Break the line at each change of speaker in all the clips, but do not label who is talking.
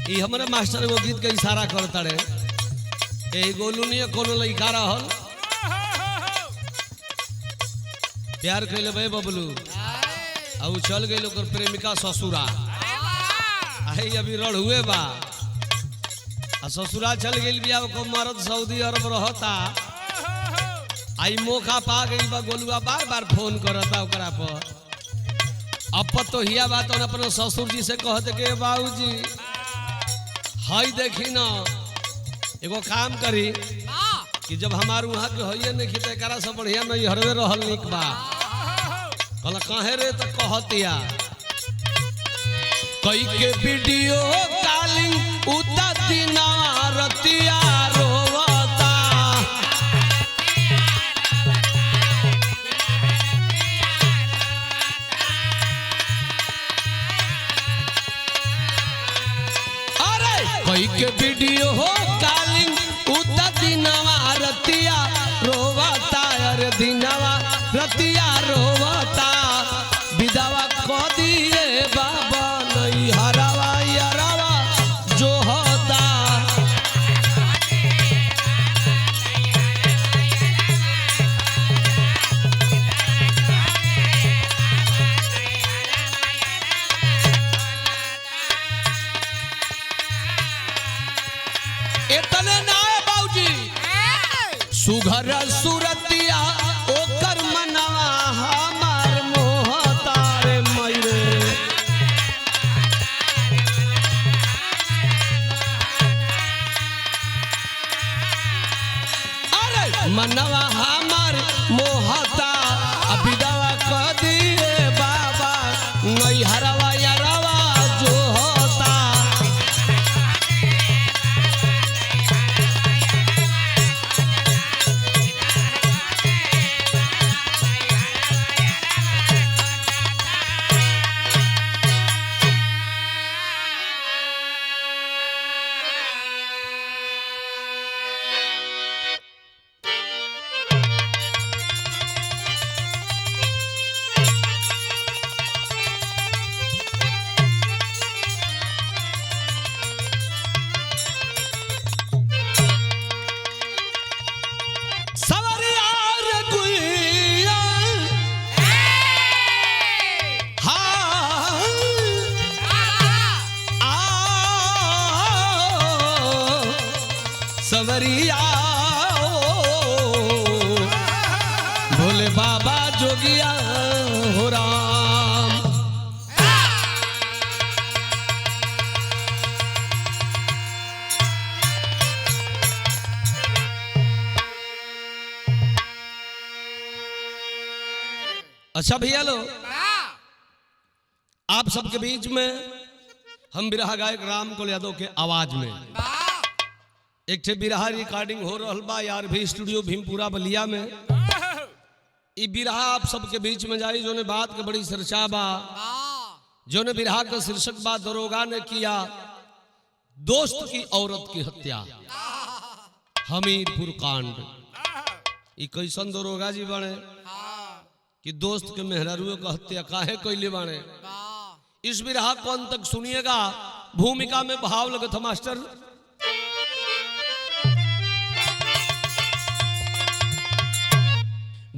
ई हमारे मास्टर वो गीत के इशारा करता रे ए गोलू नहीं कोनो लइका रहल प्यार कैले भाई बबलू आ चल गई ओकर प्रेमिका ससुरा आई अभी रड़ हुए बा आ ससुरा चल गई बिया को मर्द सऊदी अरब रहता आई मौका पा गई बा गोलुआ बार बार फोन करता ओकरा पर अब तो हिया बात अपने ससुर जी से कहते के बाबूजी हई देखी ना एगो काम करी कि जब हमार वहाँ के होइए नहीं खींचे करा सब बढ़िया नहीं हरवे रहल निक बा कहला काहे रे तो कहतिया कई के वीडियो कॉलिंग उता दिना रतिया रोवता अरे कई के वीडियो कॉलिंग उता दिना रतिया रोवता अरे दिनवा रतिया रोवता विधवा को दिए बाबा नहीं हरावा यारावा जो होता इतने ना है बाबूजी सुघर सुरतिया ओकर मनवा हमार मोहता रे मयूरे अरे मनवा हमार मोहता अबिदवा क दिए बाबा नहीं हरवा यारवा जो होता सवरिया भोले बाबा जोगिया हो राम अच्छा भैया लो आप सबके बीच में हम बिरहा गायक राम कुल यादव के आवाज में एक ठे बिरहा रिकॉर्डिंग हो रहा बा यार भी स्टूडियो भीमपुरा बलिया में ई बिरहा आप सबके बीच में जाई जो ने बात के बड़ी चर्चा बा जो ने बिरहा का शीर्षक बा दरोगा ने किया दोस्त की औरत की हत्या हमीरपुर कांड ई कैसन दरोगा जी बने कि दोस्त के मेहरारू का हत्या काहे कैले बने इस बिरहा को अंत तक सुनिएगा भूमिका में भाव लगे था मास्टर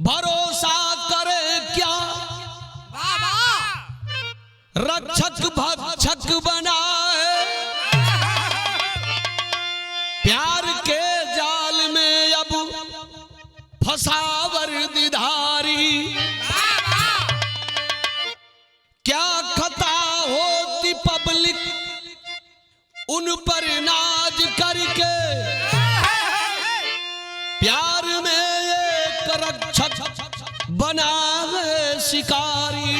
भरोसा करे क्या रक्षक भक्षक बनाए प्यार के जाल में अब फसावर दिधारी क्या खता होती पब्लिक उन पर नाज करके प्यार में एक रक्षक बना है शिकारी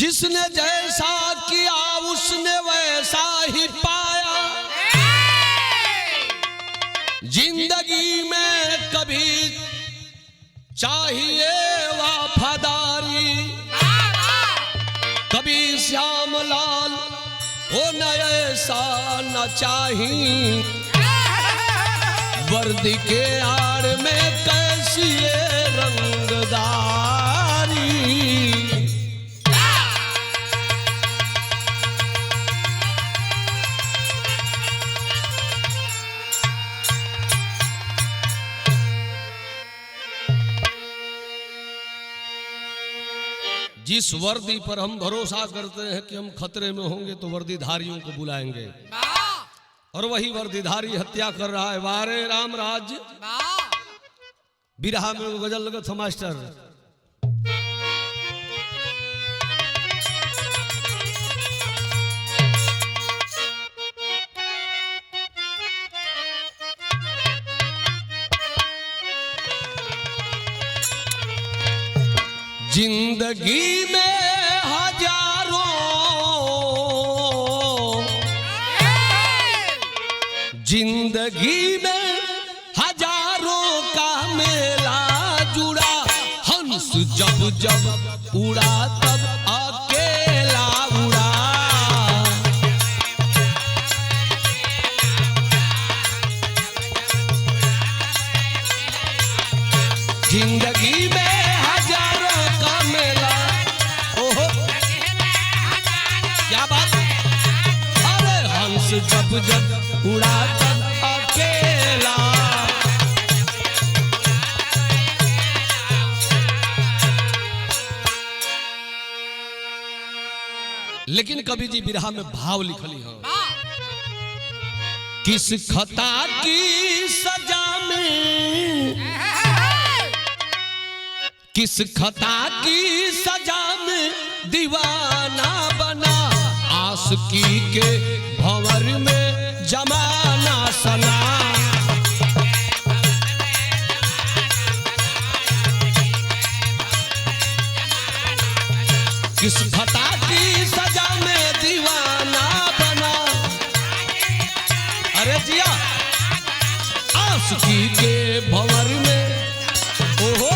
जिसने जैसा किया उसने वैसा ही पाया जिंदगी में कभी चाहिए वफादारी कभी श्यामलाल हो न ऐसा न चाहिए वर्दी के आड़ में कैसी ये रंगदारी जिस वर्दी पर हम भरोसा करते हैं कि हम खतरे में होंगे तो वर्दीधारियों को बुलाएंगे, और वही वर्दीधारी हत्या कर रहा है। वारे राम राज्य बिरहा में गजल लगत मास्टर। जिंदगी में हजारों, जिंदगी में हजारों का मेला जुड़ा, हंस जब जब उड़ा तब अकेला उड़ा। जिंदगी में हजारों का मेला, ओहो क्या बात, अरे हंस जब जब उड़ा तब अकेला। लेकिन कवि जी बिरहा में भाव लिखली हो, किस खता की सजा में, किस खता की सजा में दीवाना बना, आशिकी के भंवर में जमाना सना। किस खता की सजा में दीवाना बना, अरे जिया आशिकी के भंवर में, ओहो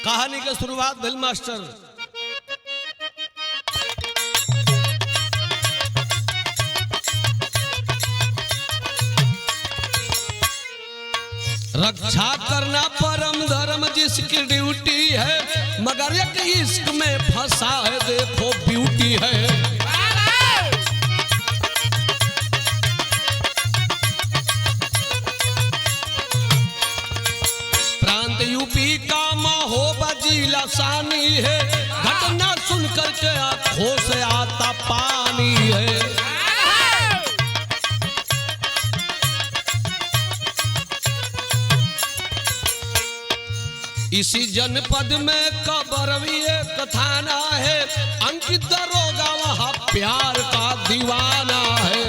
कहानी के शुरुआत भइल मास्टर। रक्षा करना परम धर्म जिसकी ड्यूटी है, मगर एक इश्क में फंसा है देखो ब्यूटी है। प्रांत यूपी का महोबा जिला सानी है, घटना सुनकर के आंखों से आता पानी है। इसी जनपद में कबरवी एक थाना है, अंकित दरोगा वहां प्यार का दीवाना है।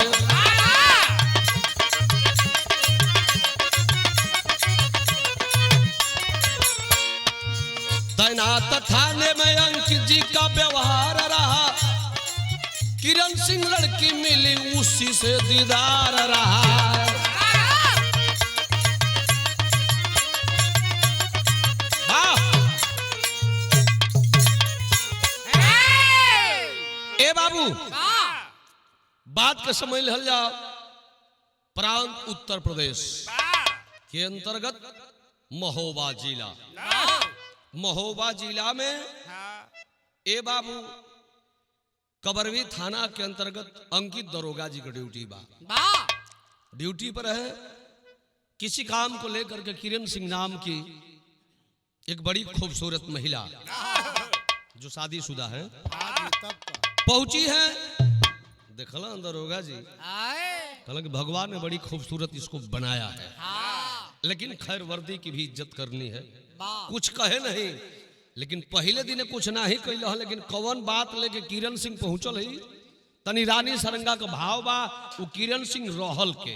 तैनात थाने में अंकित जी का व्यवहार रहा, किरण सिंह लड़की मिली उसी से दीदार रहा। ए बाबू बात के समझ लिया जाओ। प्रांत उत्तर प्रदेश के अंतर्गत महोबा जिला, महोबा जिला में ए बाबू कबरवी थाना के अंतर्गत अंकित दरोगा जी का ड्यूटी बा, ड्यूटी पर है। किसी काम को लेकर के किरण सिंह नाम की एक बड़ी खूबसूरत महिला जो शादीशुदा है पहुंची है। देखला दरोगा जी हालांकि भगवान ने बड़ी खूबसूरत इसको बनाया है, लेकिन खैर वर्दी की भी इज्जत करनी है। कुछ कहे नहीं, लेकिन पहले दिन कुछ ना ही कहला, लेकिन कौन बात लेके किरण सिंह पहुंचल है। तनी रानी सरंगा का भाव बा, वो किरण सिंह रहल के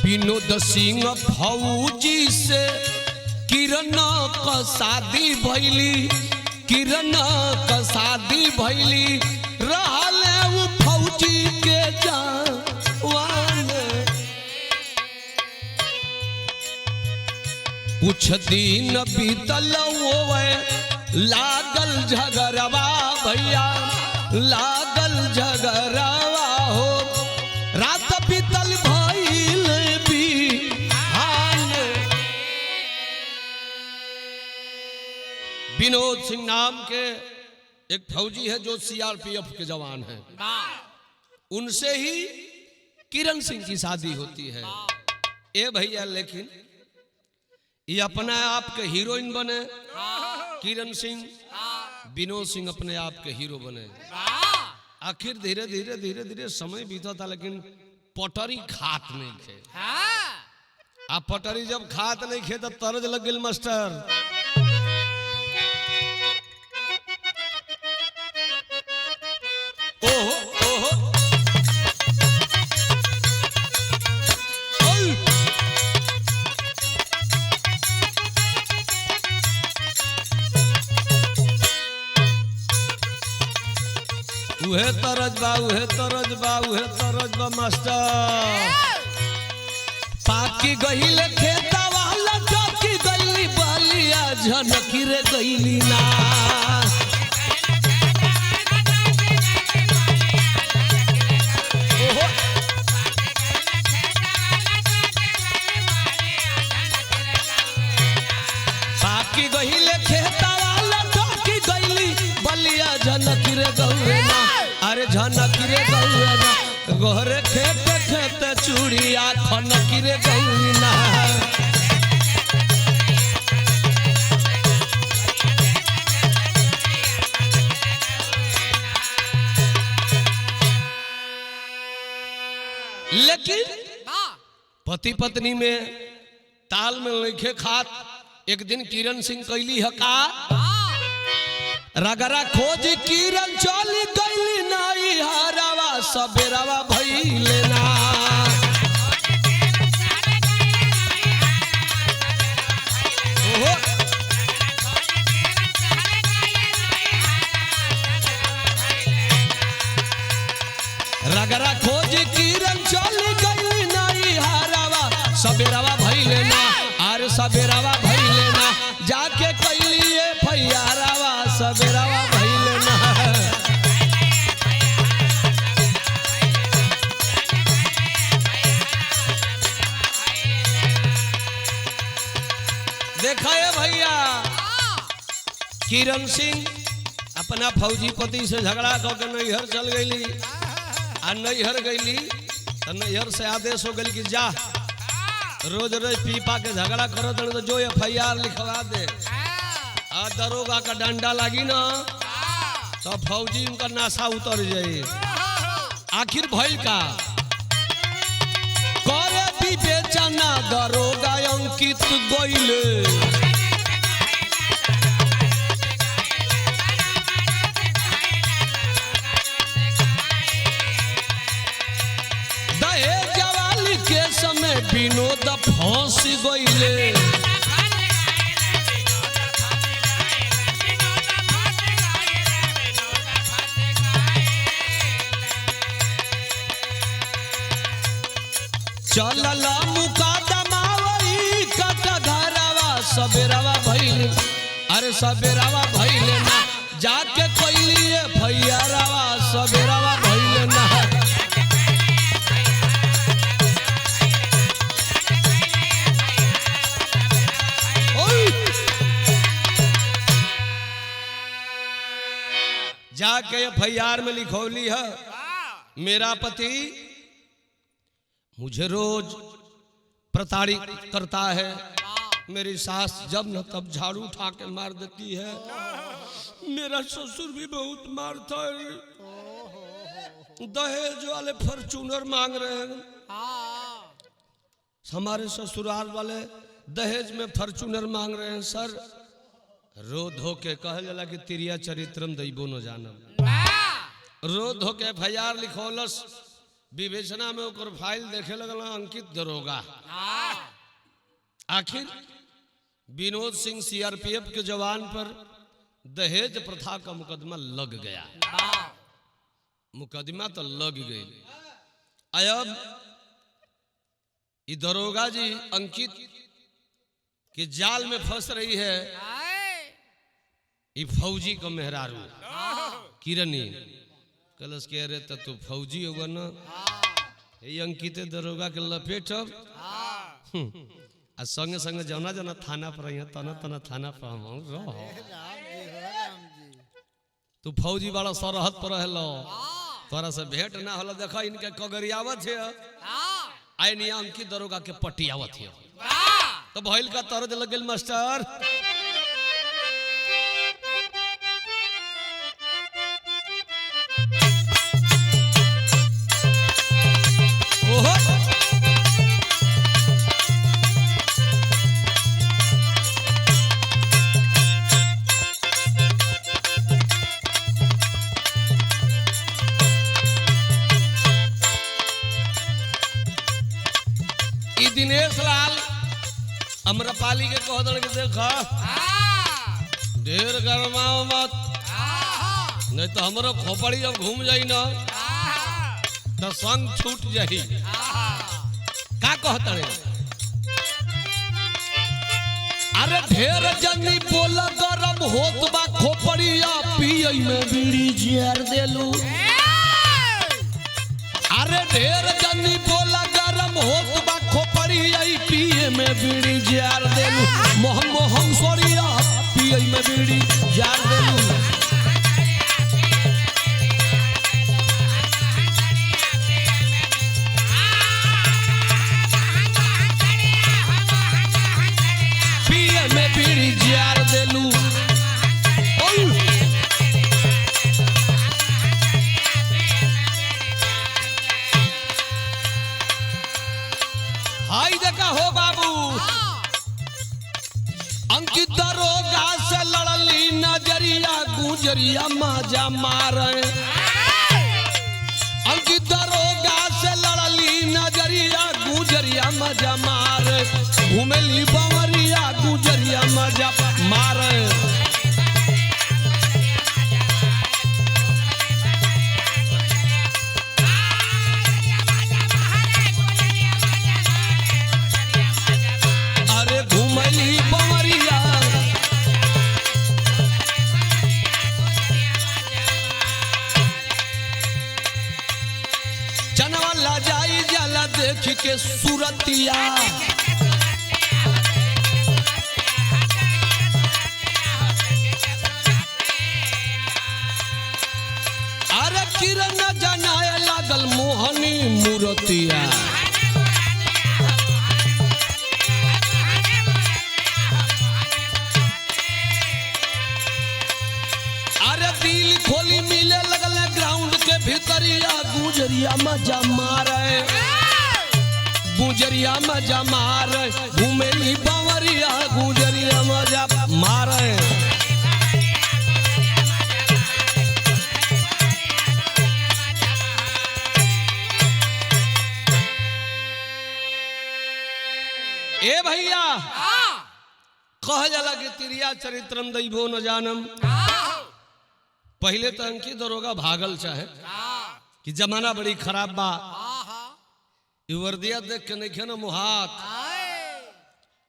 विनोद सिंह फौजी से किरण का शादी भैली, किरण का शादी भैली, रहले वो फौजी के जवान। कुछ दिन बीतल वो लागल झगड़वा भैया, लागल झगड़वा हो, रात बीतल भइल बीरान। विनोद सिंह नाम के एक फौजी है जो सीआरपीएफ के जवान है, उनसे ही किरण सिंह की शादी होती है। ए भैया लेकिन ये अपने आप के हीरोइन बने, किरण सिंह, विनोद सिंह अपने आप के हीरो बने। आखिर धीरे धीरे धीरे धीरे समय बीता था, लेकिन पटरी खात नहीं खे। आप पटरी जब खात नहीं खे तो तरज लग गई मास्टर। ओहो ओहो उहे तरज बा, उहे तरज बा, उहे तरज बा मास्टर। पाकी गईल खेतवा लटकी गईली बलिया झनकी रे गईली ना। पाकी गईल खेतवा लटकी गईली बलिया झनकी रे गईली ना। अरे झनकी रे गईली ना, गोहरे खेत खेत चूड़िया खनकी रे गईली ना। लेकिन पति पत्नी में ताल में लिखे खात। एक दिन किरण सिंह कैली है का रगरा खोज किरण चली गईली नाई हारावा सबेरावा भइले ना। ओहो रगरा खोज किरण चली गईली नाई हारावा सबेरावा भइले ना। अरे सबेरावा भइले ना, जाके कैली ए फैयारावा सबेरावा भइले ना। देखा है भैया, किरण सिंह अपना फौजी पति से झगड़ा करके नैहर चल गईली। आ नैहर गईली तो नैहर से आदेश हो गई कि जा रोज रोज पीपा के झगड़ा करो तो जो FIR लिखवा दे। आ दरोगा का डंडा लगी ना तो फौजी उनका नशा उतर जाए। आखिर भइल का करे विवेचना दरोगा अंकित गइले। दहेज वाली के समय विनोद फंस गइले। चलला मुकादमा वही कट घरवा सबेरावा भइले। अरे सबेरावा भइले ना, जाके कैली FIRवा सबेरावा भइले ना। जाके FIR में लिखौली है मेरा पति मुझे रोज प्रताड़ित करता है, मेरी सास जब न तब झाड़ू उठा के मार देती है, मेरा ससुर भी बहुत मारता है, दहेज वाले फॉर्च्यूनर मांग रहे हैं, हमारे ससुराल वाले दहेज में फॉर्च्यूनर मांग रहे हैं। सर रो धो के कह जाला कि तिरिया चरित्रम दैबो न जानम। रो धो के FIR लिखौलस, विवेचना में ओकर फाइल देखे लगल अंकित दरोगा। आखिर विनोद सिंह CRPF के जवान पर दहेज प्रथा का मुकदमा लग गया। मुकदमा तो लग गई। अब ये दरोगा जी अंकित के जाल में फंस रही है। ये फौजी का मेहरारू किरनी कलश के रे तू फौजी होगा ना, ये अंकित दरोगा के लपेट आ संगे संगे जना जना थाना पर तना तना थाना पर हम तू फौजी वाला सरहद पर रहलो तोरा से भेंट ना होला देखा इनके कगरियावत है आय नियम की दरोगा के पटियावत है तो भइल का तरज लग गेल मास्टर ओहो दिनेश लाल अमरपाली के कह दड़ के देखा ढेर गरमाओ मत नहीं तो हमारो खोपड़ी जब घूम जाई ना तो संग छूट जाई का कहत रे अरे ढेर जनी बोल गरम होत बा खोपड़िया पियई में बीड़ी जियर देलू अरे ढेर जनी बोल गरम होत बा खोपड़िया पिए में बीड़ी जार देलू मोहन मोहन सोरिया पिए में बीड़ी जार देलू पिए में बीड़ी जार देलू हाय देखा हो बाबू अंकित दरोगा से लड़ली नजरिया गुजरिया माजा मारे अंकित दरोगा से लड़ली नजरिया गुजरिया माजा मारे घूमेली बवरिया गुजरिया माजा मारे देख के सूरतिया अरे किरण जनाए लागल मोहनी मूर्तिया अरे दिल खोली मिले लगल ग्राउंड के भीतरिया गुजरिया मजा मारे गुजरिया मजा मार घूमेली बावरिया गुजरिया मजा मार ए भैया कह जाला कि तिरिया चरित्रम दैवो न जानम पहले तो अंकी दरोगा भागल चाहे कि जमाना बड़ी खराब बा वर्दिया देख के नहीं खे ना मुहात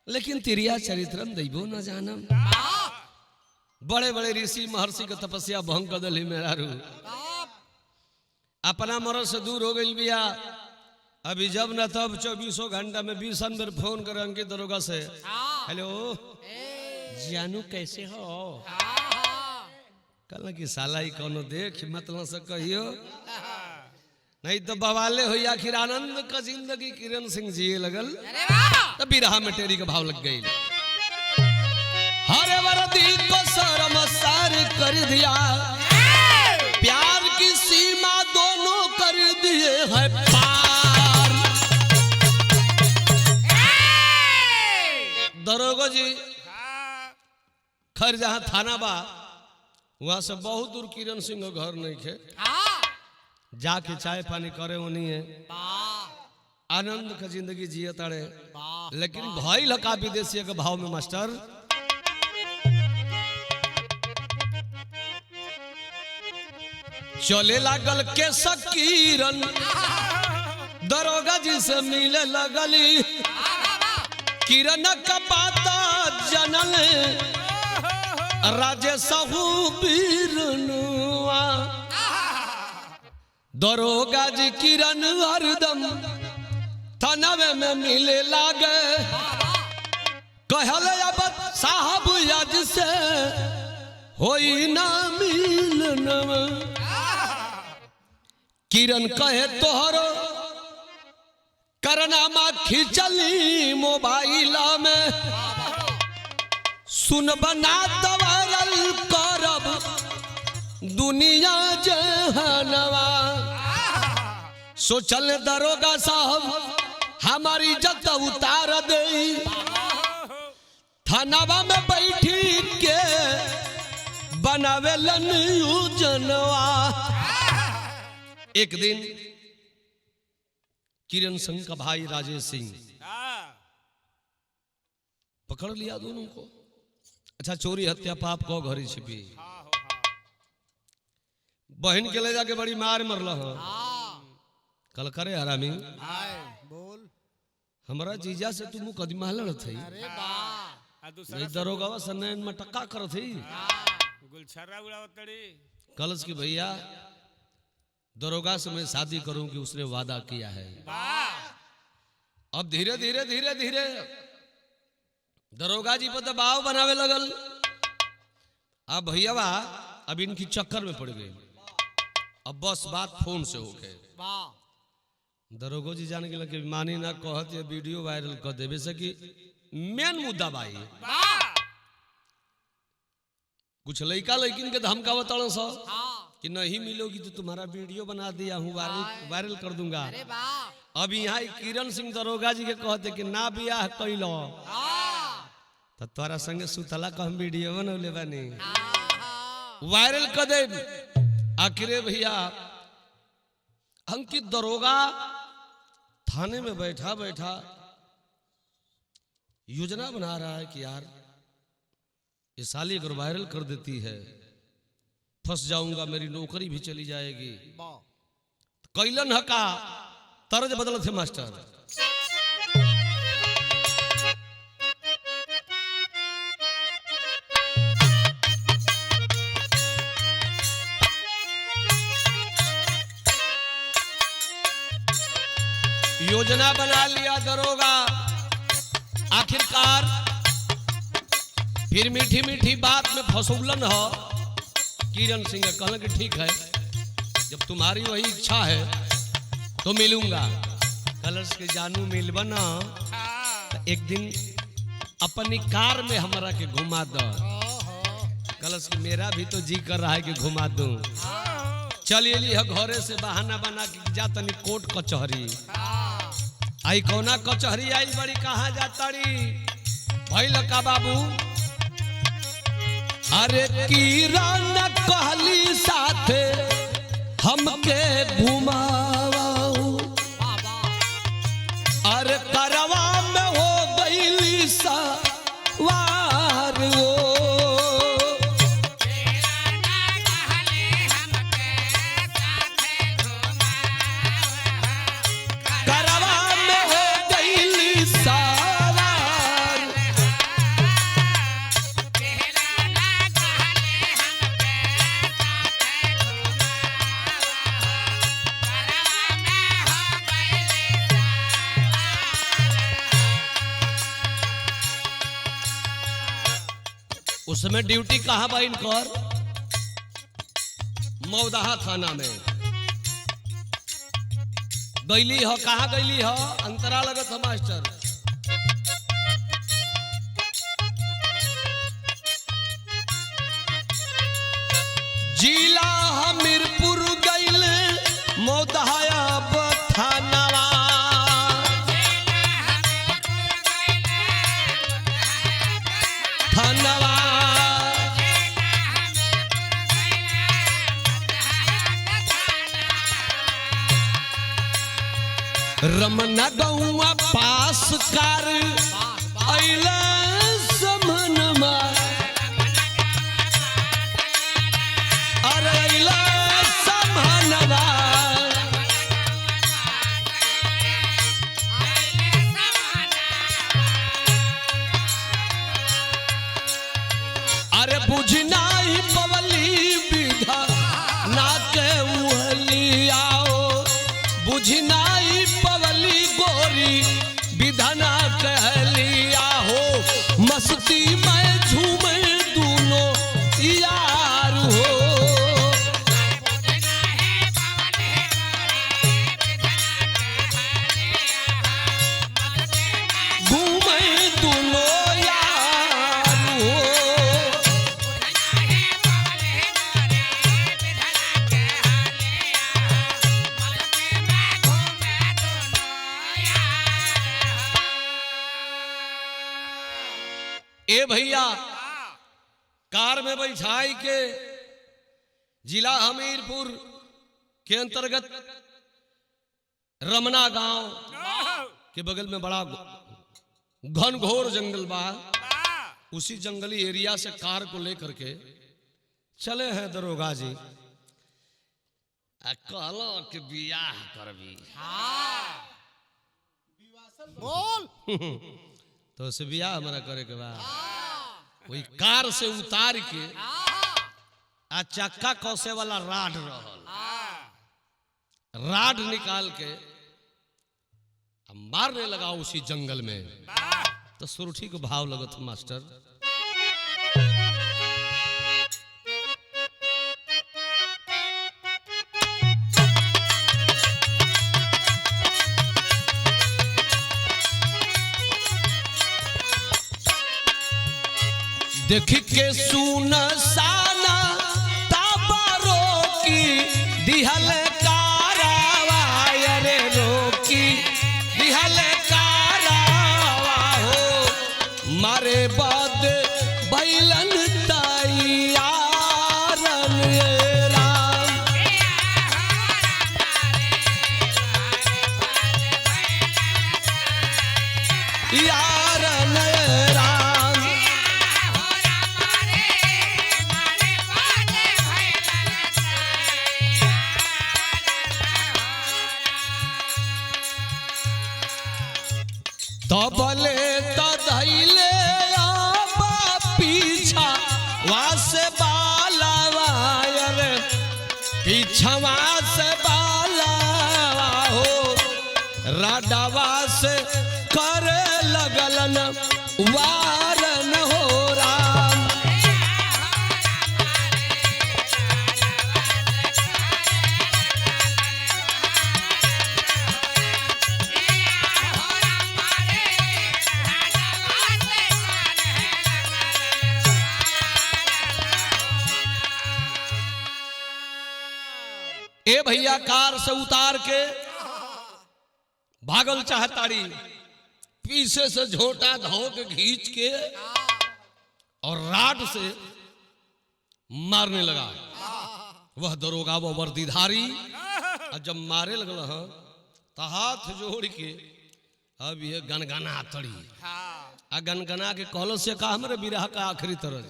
लेकिन तिरिया चरित्रम दैवो न जानम बड़े बड़े ऋषि महर्षि के तपस्या भंग कर दिली मेरा रू अपना मरद से दूर हो गई बिया अभी जब न तब 24 घंटा में 20 बेर फोन कर अंकित दरोगा से हेलो जानू कैसे हो कल की साला ही कोनो देख मतलब से कहियो नहीं तो बवाले हो आखिर आनंद का जिंदगी किरण सिंह जी लगल तो बिरहा में टेरी का भाव लग गई हरे वर्दी को शर्म सार कर दिया प्यार की सीमा दोनों कर दिए है पार दरोगा जी खैर जहाँ थाना बा वहां से बहुत दूर किरण सिंह का घर नहीं खे जाके चाय पानी करे उन्हीं है आनंद का जिंदगी जिये तारे लेकिन भइल का विदेशी के भाव में मास्टर चले लागल के सकीरन दरोगा जी से मिले लगली किरण का पाता जनल राजे सहू बीरनुआ दरोगा जी किरण हरदम थानावे में मिले लागे कहले अब साहब आज से होई ना मिल पूजनवा किरण कहे तोहरो करनामा खिंचली मोबाइल में सुन बना तवरल करब दुनिया जहानवा सोचल दरोगा साहब हमारी इज्जत उतार दे थानावा में बैठी के बनावेलन योजनवा। एक दिन किरण सिंह का भाई राजेश सिंह पकड़ लिया दोनों को। अच्छा चोरी हत्या पाप को घरी छिपी बहन के ले जाके बड़ी मार मरल हो कल करे हरामी
बोल
हमारा जीजा से तू मुकदमा लड़ थी दरोगा सनैन में टक्का कर थी
गुलछर्रा उड़ावतड़ी
कलश की भैया दरोगा से मैं शादी करूं कि उसने वादा किया है। अब धीरे धीरे धीरे धीरे दरोगा जी पर दबाव बनावे लगल। अब भैया अब इनकी चक्कर में पड़ गई। अब बस बात फोन से हो गए। दरोगो जी जाने के लगे मानी ना कहत ये वीडियो वायरल कर देवे से कि मेन मुद्दा भाई कुछ लड़का लड़किन के धमकावत सो कि नहीं मिलोगी तो तुम्हारा वीडियो बना दिया हूँ वायरल कर दूंगा। अब यहाँ किरण सिंह दरोगा जी के कहते कि ना बियाह कैलो तो तोरा संगे सुतला का हम वीडियो बनौले बनी वायरल कर दे। आखिर भैया अंकित दरोगा थाने में बैठा बैठा योजना बना रहा है कि यार ये साली अगर वायरल कर देती है फंस जाऊंगा मेरी नौकरी भी चली जाएगी। कैलन हका तर्ज बदल थे मास्टर। योजना बना लिया दरोगा। आखिरकार फिर मीठी मीठी बात में फसूलन हो किरण सिंह कहल कि ठीक है जब तुम्हारी वही इच्छा है तो मिलूंगा। कलर्स के जानू मिलबा ना तो एक दिन अपनी कार में हमारा के घुमा दो। कलर्स मेरा भी तो जी कर रहा है कि घुमा दूं। चलिए ली घरे से बहाना बना के जा तनी कोर्ट कचहरी। आई कौना कचहरी आई बड़ी कहाँ जाताड़ी भइल का बाबू। अरे किरण कहली साथे हमके घुमाओ। अरे करवा में हो गईली सवार वो उसमें ड्यूटी कहाँ बा इनकर मौदाहा थाना में गईली हो। कहाँ गईली हो अंतरा लगत हो मास्टर। जिला हमीरपुर गईल मौदाहा थानावा। थानावा रमना गौआ पास कर अइला समनमा। अरे अइला समनमा अरे बुझना ही पवली विधा ना के उहली आओ। बुझना ही पवली गोरी विधना कहलिया हो मस्ती में झूम भैया कार में बैठाई के जिला हमीरपुर के अंतर्गत रमना गांव के बगल में बड़ा घनघोर जंगल बा। उसी जंगली एरिया से कार को लेकर के चले हैं दरोगा जी। कहलो कि बियाह करबी
बोल
तो से बियाह हमारा करे के बाद वही कार से उतार के आ चक्का कसे वाला राड रहल, राड निकाल के मारने लगा उसी जंगल में। तो सुरठी को भाव लगत मास्टर। देख के सुन साना ताबरो की दिहल कारावा रे रोकी दिहल कारावा हो मारे बाद बैलन तैयारन राम यारन राम तबले तधैले पीछा वासे बालावा रे पीछवा से बालावा हो राडावा से करे लगलन वारन हो राम ए भैया कार से उतार के भागल चाहताड़ी, पीछे से झोटा धो के खींच के और राड से मारने लगा। वह दरोगा वो वर्दीधारी और जब मारे लगल तो हाथ जोड़ के अब ये गनगना तड़ी आ गनगना के कहलो से कहा हमारे बिरह का आखिरी तरज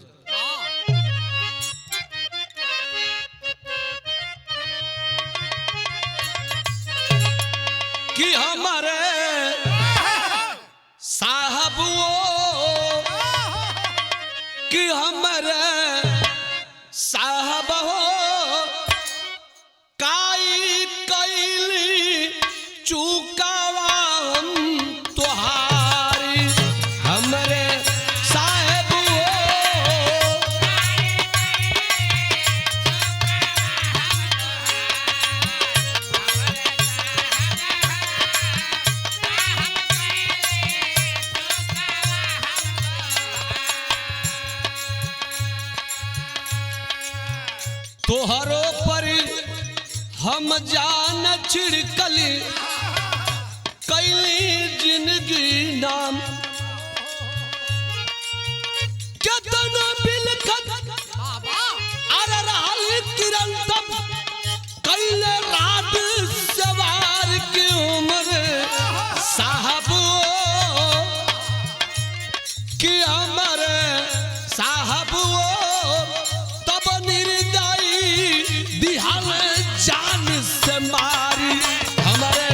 कि हमारे साहब वो कि हमारे साहब हो काई कैली चुकावा हम तुहारी हमारे साहब वो तोहरो पर हम जान छिड़कली कैली जिंदगी नाम केतना बिलखत अरे रहल किरण तब कैले रात सवार की उम्र साहब कि हमारे साहब तब निर्दयी दिहाल जान से मारी हमारे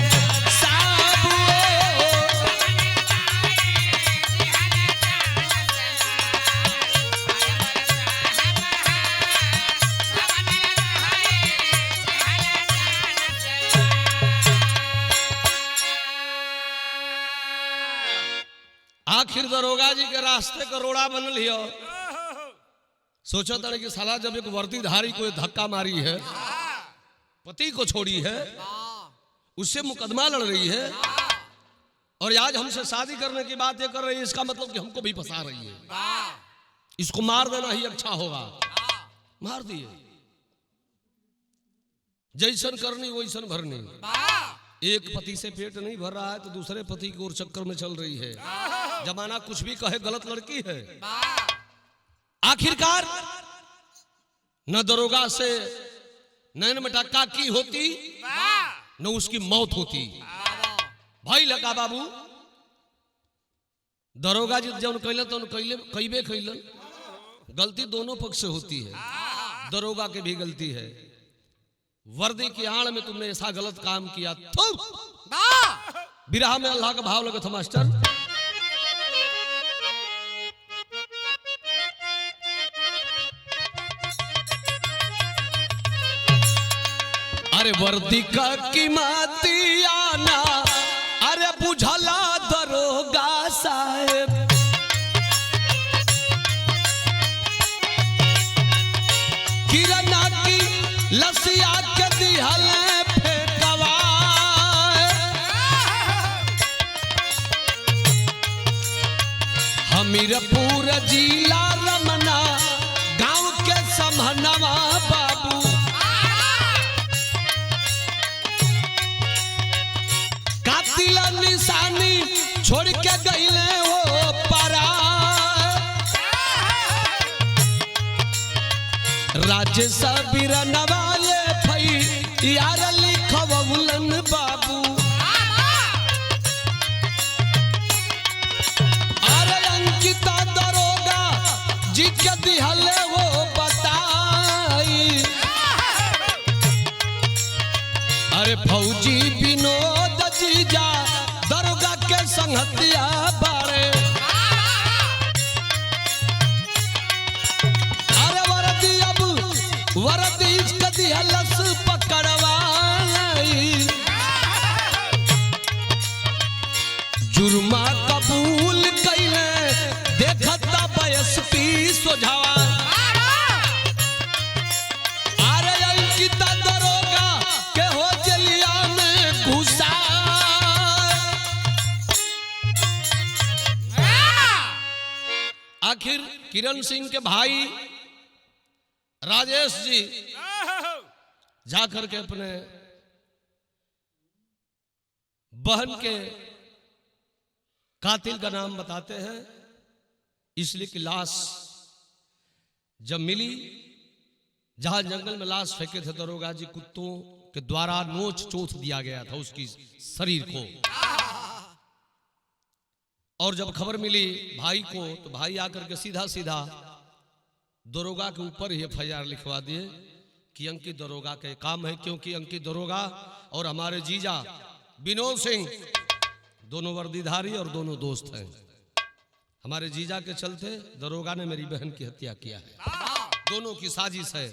साहब आखिर दरोगा जी के रास्ते का रोड़ा बन लियो। सोचा था कि साला जब एक वर्दीधारी को धक्का मारी है, पति को छोड़ी है, उससे मुकदमा लड़ रही है और आज हमसे शादी करने की बात ये कर रही है, इसका मतलब कि हमको भी फंसा रही है। इसको मार देना ही अच्छा होगा। मार दिए, जैसन करनी वैसन भरनी। एक पति से पेट नहीं भर रहा है तो दूसरे पति की ओर चक्कर में चल रही है। जमाना कुछ भी कहे, गलत लड़की है। आखिरकार न दरोगा से नैन मटक्का की होती न उसकी मौत होती। भाई लगा बाबू दरोगा जी जब कैलन तो कैबे कैलन, गलती दोनों पक्ष से होती है, दरोगा के भी गलती है। वर्दी की आड़ में तुमने ऐसा गलत काम किया। बिरहा में अल्लाह का भाव लगा था मास्टर। अरे वर्दी का कीमती आना, अरे बुझला दरोगा साहेब, किरणा की लसिया के दिहल फेंकवा। हमीरपुर जिला रमना गांव के समहनवा बाबू, कातिल निशानी छोड़ के गईले हो परा। राज्य सबीर नवाले भई यार लिखवलन बाबू। अरे अंकिता दरोगा जी के दिहले वो बताई। अरे फौजी विनोद जीजा दरोगा के संगतिया बारे। अरे वर्दी अब वर्दी कदी हलस पकड़वाई। जुर्मा कबूल कैले देखता बयसपी सोझावा। अरे अंकिता दरोगा के हो जलिया में घुसा। आखिर किरण सिंह के भाई राजेश जी जाकर के अपने बहन के कातिल का नाम बताते हैं, इसलिए कि लाश जब मिली, जहां जंगल में लाश फेंके थे दरोगा जी, कुत्तों के द्वारा नोच चोथ दिया गया था उसकी शरीर को। और जब खबर मिली भाई को, तो भाई आकर के सीधा सीधा दरोगा के ऊपर ही FIR लिखवा दिए कि अंकित दरोगा का काम है, क्योंकि अंकित दरोगा और हमारे जीजा विनोद सिंह दोनों वर्दीधारी और दोनों दोस्त हैं। हमारे जीजा के चलते दरोगा ने मेरी बहन की हत्या किया है। दोनों की साजिश है।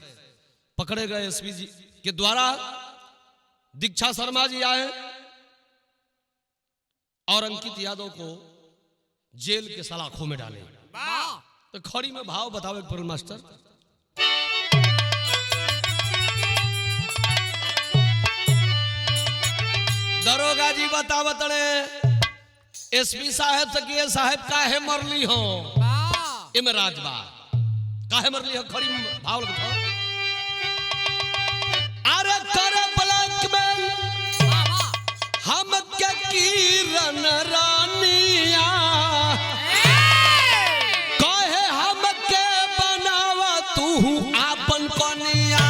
पकड़े गए SP जी के द्वारा दीक्षा शर्मा जी आए और अंकित यादव को जेल के सलाखों में डाले। तो खड़ी में भाव बतावे पर मास्टर। दरोगा जी बतावत रहे SP साहब से कि साहब काहे मरली हो इमे राजबा, काहे मरली हो, खड़ी में भाव बताओ। अरे करे ब्लैकमेल हम के किरण रानिया, कहे हम के बनावा तू आपन कनिया।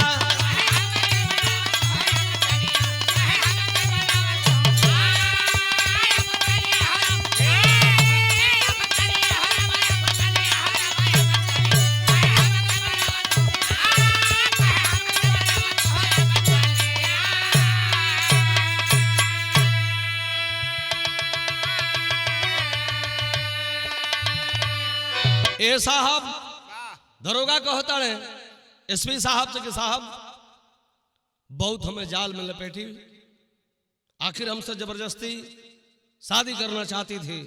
ए साहब दरोगा को होता है SP साहब से कि साहब बहुत हमें जाल में लपेटी, आखिर हमसे जबरदस्ती शादी करना चाहती थी,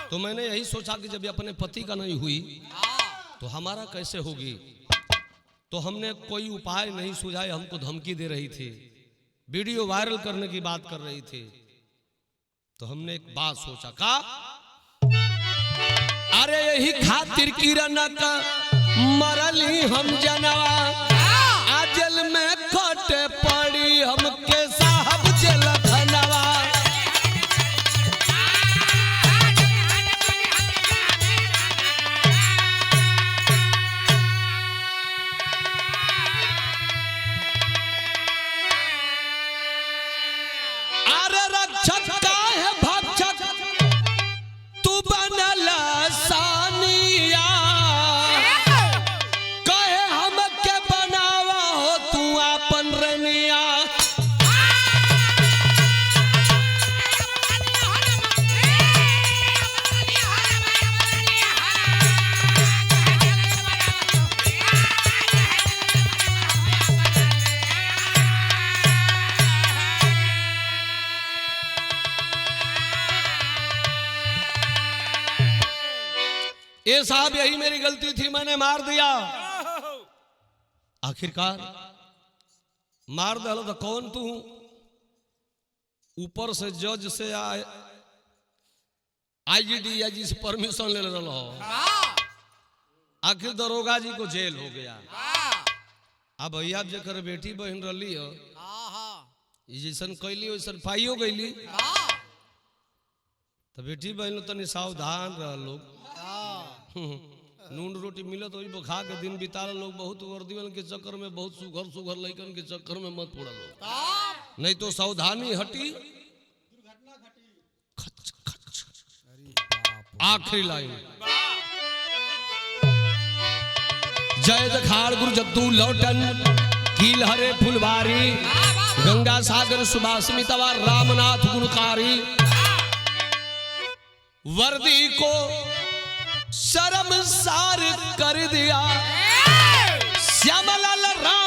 तो मैंने यही सोचा कि जब अपने पति का नहीं हुई तो हमारा कैसे होगी। तो हमने कोई उपाय नहीं सुझाए, हमको धमकी दे रही थी, वीडियो वायरल करने की बात कर रही थी। तो हमने एक बात सोचा, का अरे यही खातिर किरण का मरली हम जनवा, आजल में कटे पड़ी हमके साहब जेल खनवा। ए साहब यही मेरी गलती थी, मैंने मार दिया। आखिरकार मार डालो तो कौन तू? ऊपर से जज से आईजीडी या जी से परमिशन ले रहा। आखिर दरोगा जी को जेल हो गया। अब भैया जकर बेटी बहन रही हो, जैसन कैली वैसन पाइयो गईली। तो बेटी बहन तनी सावधान रह लोग। नून रोटी मिले तो खा के दिन बिता लोग। बहुत वर्दीवन के चक्कर में, बहुत सुघर सुघर लइकन के चक्कर में मत पड़ा लोग, नहीं तो सावधानी हटी खच खच। आखिरी लाइन, जय जखाड़ गुरु जद्दू लौटन कील हरे फुलवारी, गंगा सागर सुभाषमितवा रामनाथ गुणकारी। वर्दी को शर्मसार कर दिया श्यामलाल राम